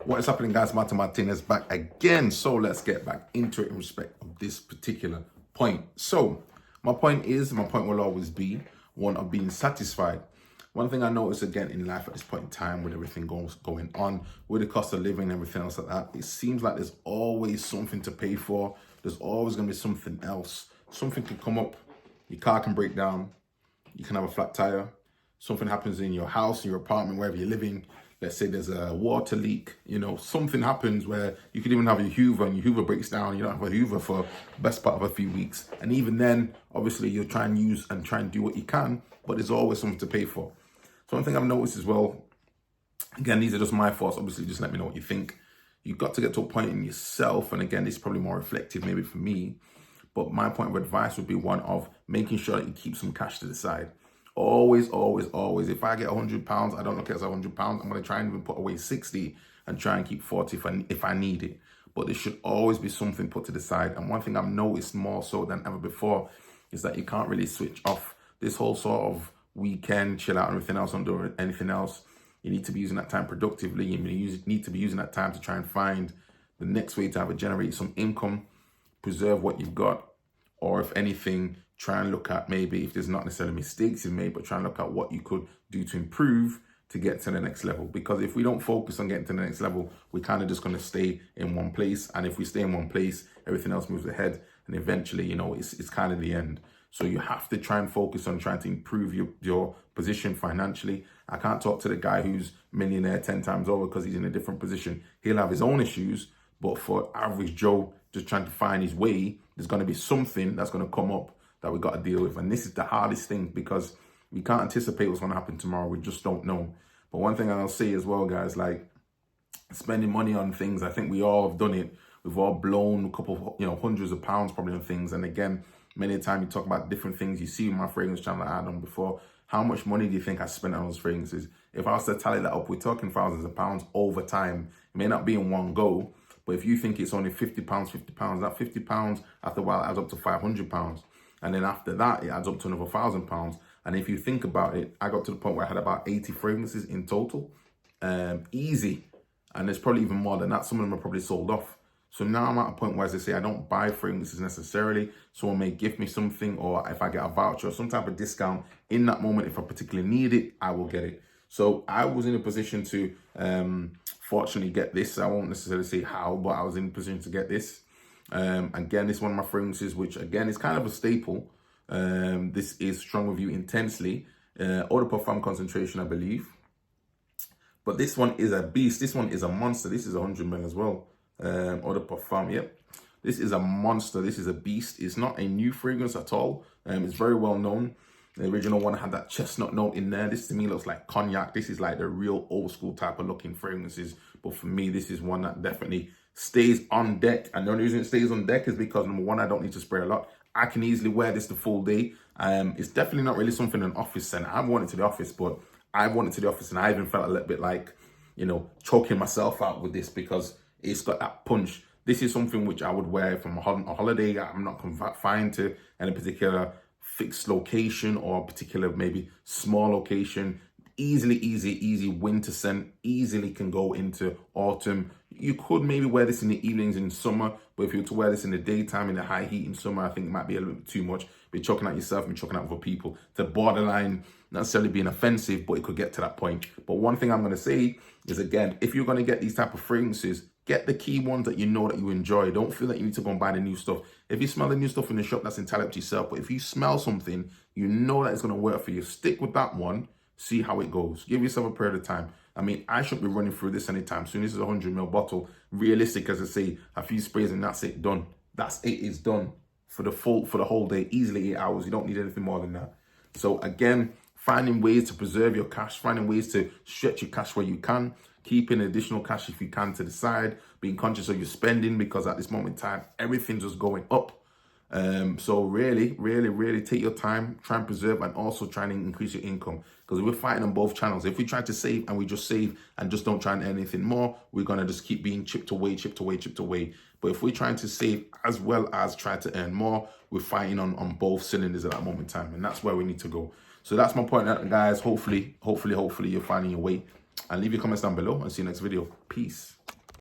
What is happening, guys? Martin Martinez back again. So let's get back into it in respect of this particular point. So my point will always be one of being satisfied. One thing I notice again in life at this point in time, with everything going on, with the cost of living and everything else like that, it seems like there's always something to pay for. There's always going to be something else. Something can come up. Your car can break down. You can have a flat tire. Something happens in your house, in your apartment, wherever you're living. Let's say there's a water leak, something happens where you could even have your Hoover and your Hoover breaks down. You don't have a Hoover for the best part of a few weeks. And even then, obviously, you'll try and do what you can, but there's always something to pay for. So one thing I've noticed as well, again, these are just my thoughts. Obviously, just let me know what you think. You've got to get to a point in yourself. And again, this is probably more reflective maybe for me. But my point of advice would be one of making sure that you keep some cash to the side. Always. If I get £100, I don't look at it as £100. I'm going to try and even put away 60 and try and keep 40 if I need it. But there should always be something put to the side. And one thing I've noticed more so than ever before is that you can't really switch off this whole sort of weekend, chill out and everything else, don't do anything else. You need to be using that time productively. You need to be using that time to try and find the next way to generate some income, preserve what you've got, or if anything, try and look at maybe if there's not necessarily mistakes you made, but try and look at what you could do to improve to get to the next level. Because if we don't focus on getting to the next level, we're kind of just going to stay in one place. And if we stay in one place, everything else moves ahead. And eventually, it's kind of the end. So you have to try and focus on trying to improve your position financially. I can't talk to the guy who's millionaire 10 times over because he's in a different position. He'll have his own issues. But for average Joe, just trying to find his way, there's going to be something that's going to come up that we got to deal with. And this is the hardest thing because we can't anticipate what's going to happen tomorrow. We just don't know. But one thing I'll say as well, guys, like spending money on things, I think we all have done it. We've all blown a couple, hundreds of pounds probably on things. And again, many a time you talk about different things. You see my fragrance channel I had on before. How much money do you think I spent on those fragrances? If I was to tally that up, we're talking thousands of pounds over time. It may not be in one go, but if you think it's only £50, that £50 after a while adds up to £500. And then after that, it adds up to another £1,000. And if you think about it, I got to the point where I had about 80 fragrances in total. Easy. And there's probably even more than that. Some of them are probably sold off. So now I'm at a point where, as I say, I don't buy fragrances necessarily. Someone may gift me something, or if I get a voucher or some type of discount in that moment, if I particularly need it, I will get it. So I was in a position to fortunately get this. I won't necessarily say how, but I was in a position to get this. Again, this is one of my fragrances, which again is kind of a staple. This is Strong With You Intensely, Eau de Parfum concentration, I believe. But this one is a beast. This one is a monster. This is 100 ml as well. Eau de Parfum, yep. This is a monster. This is a beast. It's not a new fragrance at all. It's very well known. The original one had that chestnut note in there. This to me looks like cognac. This is like the real old school type of looking fragrances. But for me, this is one that definitely stays on deck. And the only reason it stays on deck is because, number one, I don't need to spray a lot. I can easily wear this the full day. It's definitely not really something an office scent. I've worn it to the office, but I've worn it to the office and I even felt a little bit like, choking myself out with this because it's got that punch. This is something which I would wear from a holiday. I'm not confined to any particular fixed location or a particular maybe small location. Easy winter scent. Easily can go into autumn. You could maybe wear this in the evenings in summer, but if you were to wear this in the daytime in the high heat in summer, I think it might be a little bit too much. Be choking out yourself and choking out other people. To borderline, not necessarily being offensive, but it could get to that point. But one thing I'm going to say is, again, if you're going to get these type of fragrances, get the key ones that you know that you enjoy. Don't feel that you need to go and buy the new stuff. If you smell the new stuff in the shop, that's entirely up to yourself. But if you smell something, you know that it's going to work for you. Stick with that one. See how it goes. Give yourself a period of time. I mean, I shouldn't be running through this anytime soon. This is a 100 ml bottle. Realistic, as I say, a few sprays and that's it, done. That's it, it's done for the whole day. Easily 8 hours. You don't need anything more than that. So again, finding ways to preserve your cash, finding ways to stretch your cash where you can, keeping additional cash if you can to the side, being conscious of your spending because at this moment in time, everything's just going up. So really take your time, try and preserve and also try and increase your income because we're fighting on both channels. If we try to save and we just save and just don't try and earn anything more, we're going to just keep being chipped away. But if we're trying to save as well as try to earn more, we're fighting on both cylinders at that moment in time. And that's where we need to go. So that's my point, guys. Hopefully you're finding your way. And leave your comments down below and see you next video. Peace.